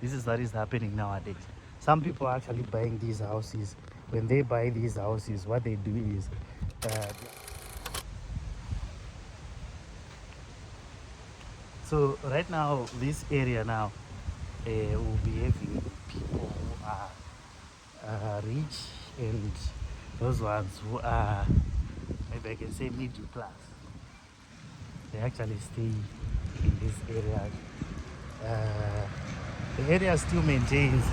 This is what is happening nowadays. Some people are actually buying these houses. When they buy these houses, what they do is so right now this area now will be having people who are rich and those ones who are, maybe I can say, middle class. They actually stay in this area. The area still maintains,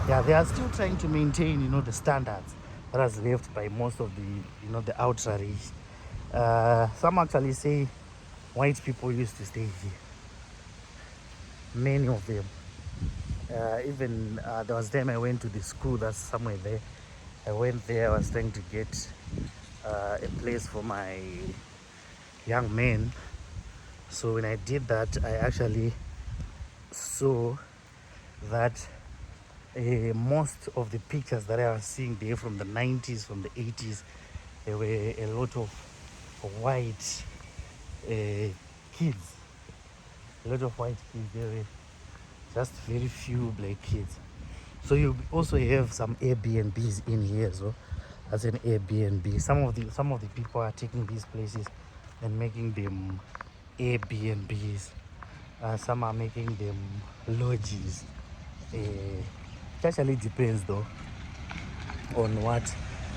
yeah, they are still trying to maintain, you know, the standards that was left by most of the, you know, the ultra rich. Some actually say white people used to stay here, many of them. Even there was time I went to the school that's somewhere there. I went there, I was trying to get a place for my young men. So when I did that, I actually saw that most of the pictures that I was seeing there from the 90s, from the 80s, there were a lot of white kids. A lot of white kids. There were just very few black kids. So you also have some Airbnbs in here as well. That's an Airbnb. Some of the people are taking these places and making them Airbnbs. Some are making them lodges. It actually depends though on what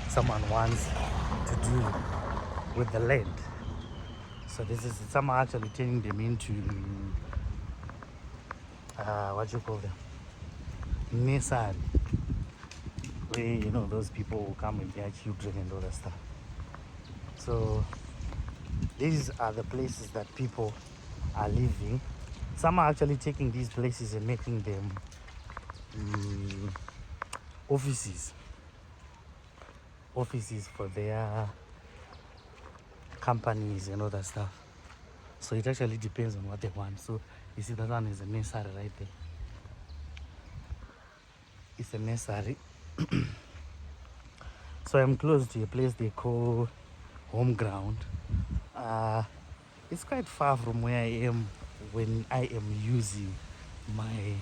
someone wants to do with the land. So this is, some are actually turning them into what you call them, nursery, where, you know, those people will come with their children and all that stuff. So these are the places that people are living. Some are actually taking these places and making them offices for their companies and all that stuff. So it actually depends on what they want. So you see, that one is a nursery right there. It's a nursery. So I'm close to a place they call Home Ground. It's quite far from where I am when I am using my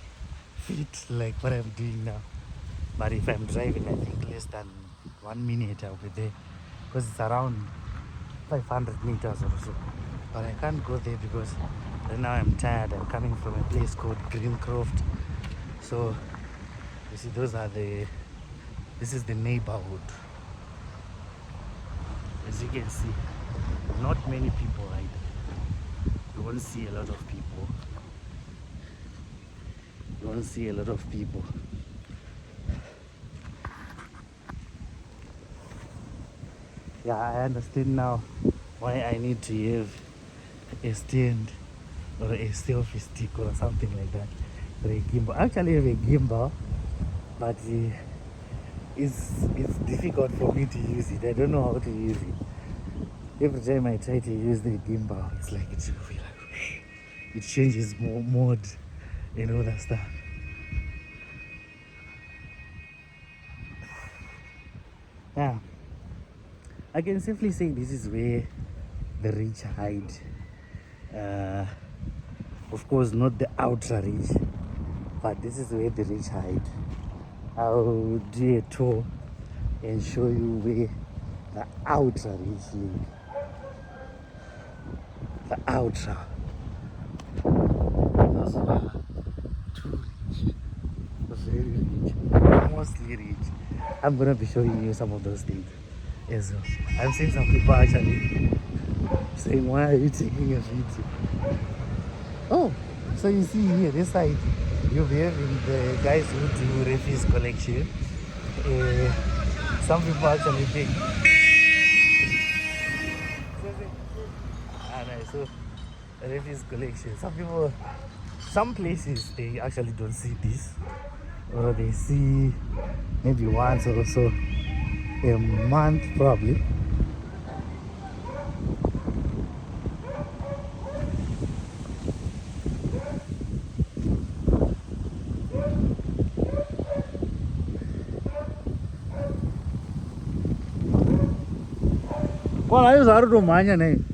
feet like what I'm doing now. But if I'm driving, I think less than 1 minute I'll be there, because it's around 500 meters or so. But I can't go there because right now I'm tired. I'm coming from a place called Greencroft. So you see, this is the neighborhood. As you can see, not many people right there. You won't see a lot of people. You won't see a lot of people. Yeah, I understand now why I need to have a stand or a selfie stick or something like that for a gimbal. I actually have a gimbal, but it's difficult for me to use it. I don't know how to use it. Every time I try to use the gimbal, it's like it changes mode and all that stuff. Yeah, I can safely say this is where the rich hide. Of course, not the ultra rich, but this is where the rich hide. I'll do a tour and show you where the ultra rich live. The ultra. Those who are too rich, very rich, mostly rich. I'm gonna be showing you some of those things as well. I'm seeing some people actually saying, why are you taking a video? Oh, so you see here, this side, you'll be having the guys who do refuse collection. Some people actually think. Nice. So, refuse collection. Some places, they actually don't see this. Or they see maybe once or so a month probably. Well, I was out of manya name.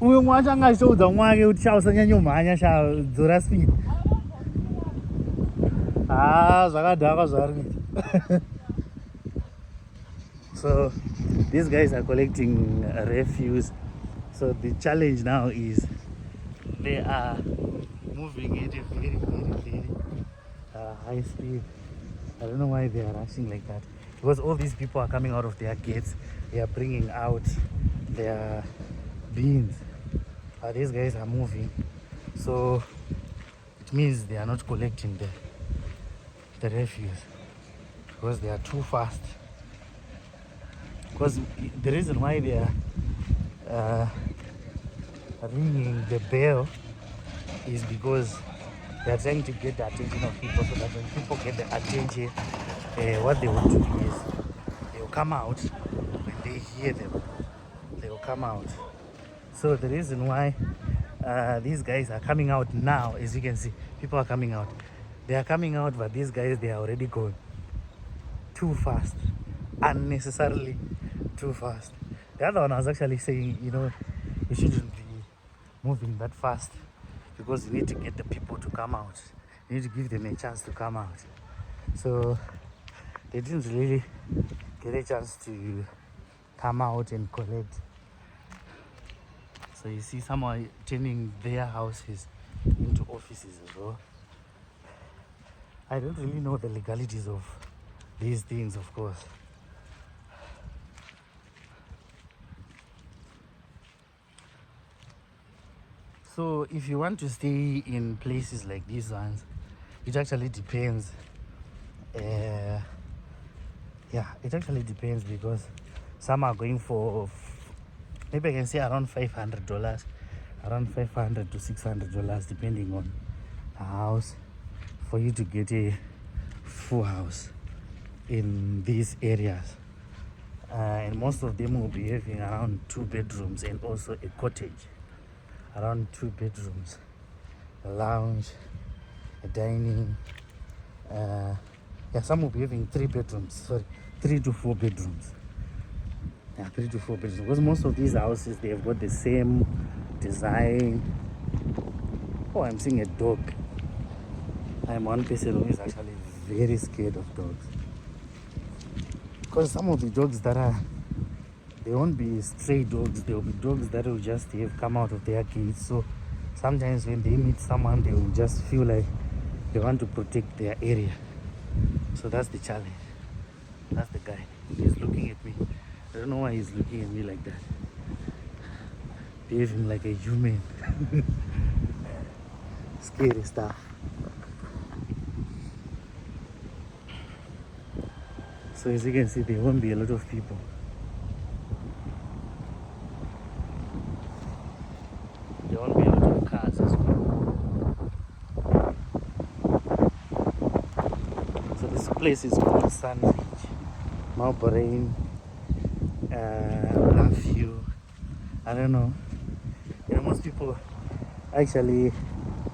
uyu mwacho anga achiudza mwake kuti sha usanyanyomhanya sha dzora speed. Zvakadhakwa zvari kuita. So these guys are collecting refuse. So the challenge now is they are moving at a very high speed. I don't know why they are rushing like that, because all these people are coming out of their gates. They are bringing out their bins. These guys are moving, so it means they are not collecting the refuse because they are too fast. Because the reason why they are ringing the bell is because they are trying to get the attention of people, so that when people get the attention, what they will do is they will come out. When they hear them, they will come out. So the reason why these guys are coming out now, as you can see, people are coming out. They are coming out, but these guys, they are already going too fast, unnecessarily too fast. The other one, I was actually saying, you know, you shouldn't be moving that fast, because you need to get the people to come out. You need to give them a chance to come out. So they didn't really get a chance to come out and collect. So you see, some are turning their houses into offices as well. I don't really know the legalities of these things, of course. So if you want to stay in places like these ones, it actually depends. Yeah, it actually depends, because some are going for, maybe I can say around $500, around $500 to $600, depending on the house, for you to get a full house in these areas. And most of them will be having around 2 bedrooms and also a cottage. Around 2 bedrooms, a lounge, a dining. Yeah, some will be having 3 bedrooms. Sorry, 3 to 4 bedrooms. Yeah, 3 to 4 bedrooms. Because most of these houses, they have got the same design. Oh, I'm seeing a dog. I'm one person who is actually very scared of dogs. Because some of the dogs that are, they won't be stray dogs. There will be dogs that will just have come out of their gates. So sometimes when they meet someone, they will just feel like they want to protect their area. So that's the challenge. That's the guy. He's looking at me. I don't know why he's looking at me like that. Behaving like a human. Scary stuff. So as you can see, there won't be a lot of people. There won't be a lot of cars as well. So this place is called Sunridge, Malborain, Bluffview. I don't know. You know, most people actually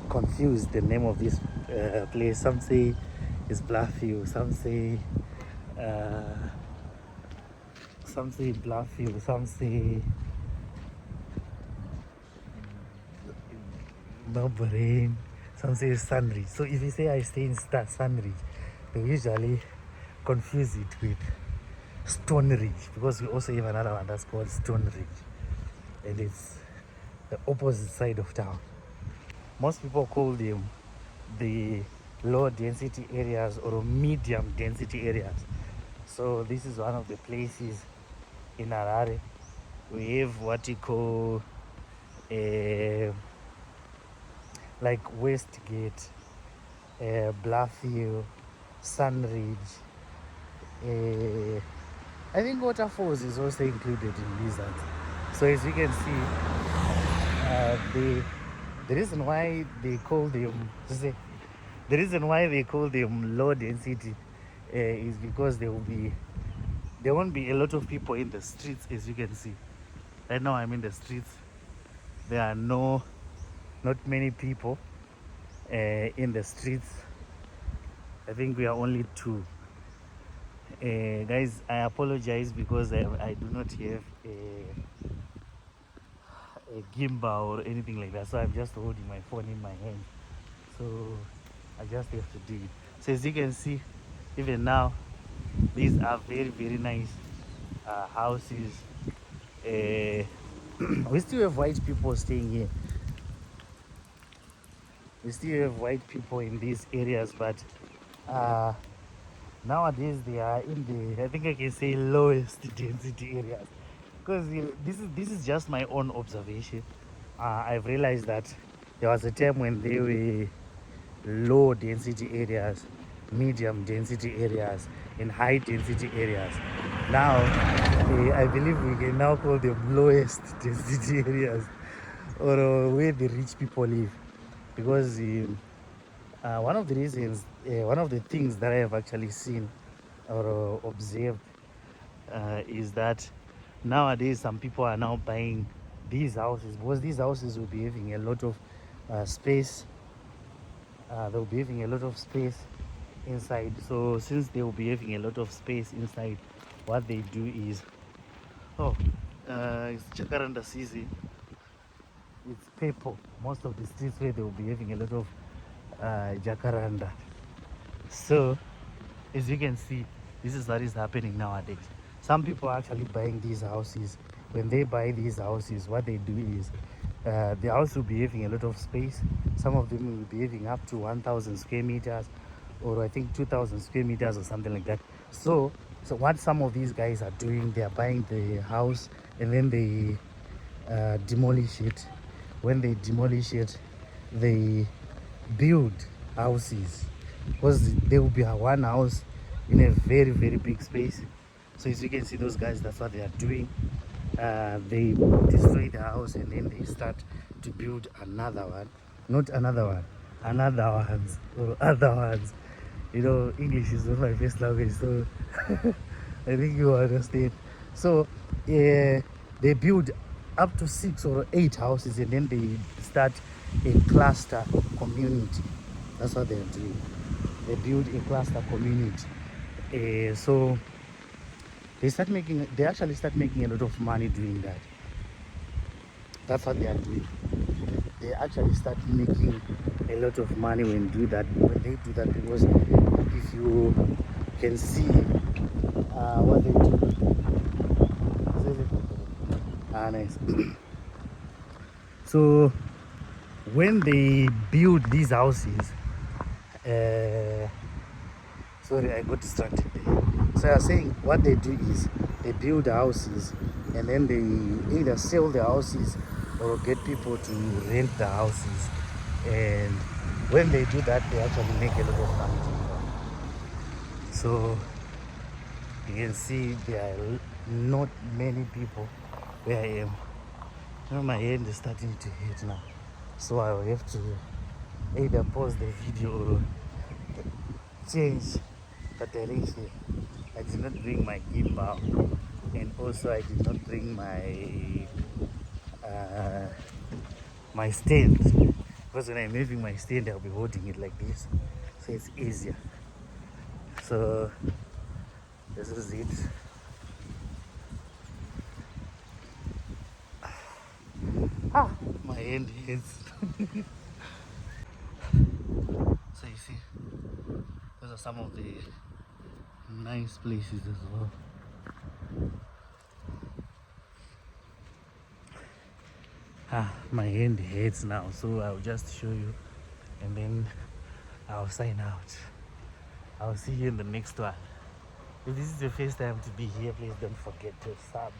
confuse the name of this place. Some say it's Bluffview, some say Bluffview, some say Malborain, some say Sunridge. So if you say I stay in Sunridge, they usually confuse it with Stone Ridge, because we also have another one that's called Stone Ridge, and it's the opposite side of town. Most people call them the low density areas or medium density areas. So this is one of the places in Harare. We have what you call like Westgate, Bluffview, Sunridge. I think Waterfalls is also included in these ones. So as you can see, the reason why they call them low density is because there won't be a lot of people in the streets. As you can see, right now I'm in the streets. There are not many people in the streets. I think we are only 2. Guys, I apologize because I do not have a gimbal or anything like that, so I'm just holding my phone in my hand, so I just have to do it. So as you can see, even now, these are very, very nice houses. We still have white people staying here. We still have white people in these areas, but uh, nowadays they are in the, I think I can say, lowest density areas. Because this is just my own observation. I've realized that there was a time when they were low density areas, medium density areas, and high density areas. Now, I believe we can now call them lowest density areas, or where the rich people live. Because one of the reasons, one of the things that I have actually seen or observed is that nowadays some people are now buying these houses, because these houses will be having a lot of space. They'll be having a lot of space inside. So since they will be having a lot of space inside, what they do is, it's jacaranda season. It's people. Most of the streets where they will be having a lot of jacaranda. So as you can see, this is what is happening nowadays. Some people are actually buying these houses. When they buy these houses, what they do is the house will be having a lot of space. Some of them will be having up to 1,000 square meters, or I think 2,000 square meters or something like that. So what some of these guys are doing, they are buying the house and then they demolish it. When they demolish it, they build houses, because there will be one house in a very, very big space. So as you can see, those guys, that's what they are doing. They destroy the house and then they start to build another one. Not another one, another ones, or other ones. You know, English is not my first language, so I think you understand. So they build up to 6 or 8 houses and then they start a cluster community. That's what they're doing. They build a cluster community. So they actually start making a lot of money doing that. That's what they are doing. They actually start making a lot of money when they do that, because if you can see what they do. Nice. So when they build these houses, sorry, I got distracted there. So I was saying, what they do is they build houses and then they either sell the houses or get people to rent the houses. And when they do that, they actually make a lot of money. So you can see there are not many people where I am. You know, my hand is starting to hurt now, so I will have to either pause the video or change the direction. I did not bring my gimbal, and also I did not bring my stand, because when I'm having my stand, I'll be holding it like this, so it's easier. So this is it. My hand hurts. So you see, those are some of the nice places as well. My hand hurts now, so I'll just show you and then I'll sign out. I'll see you in the next one. If this is your first time to be here, please don't forget to subscribe.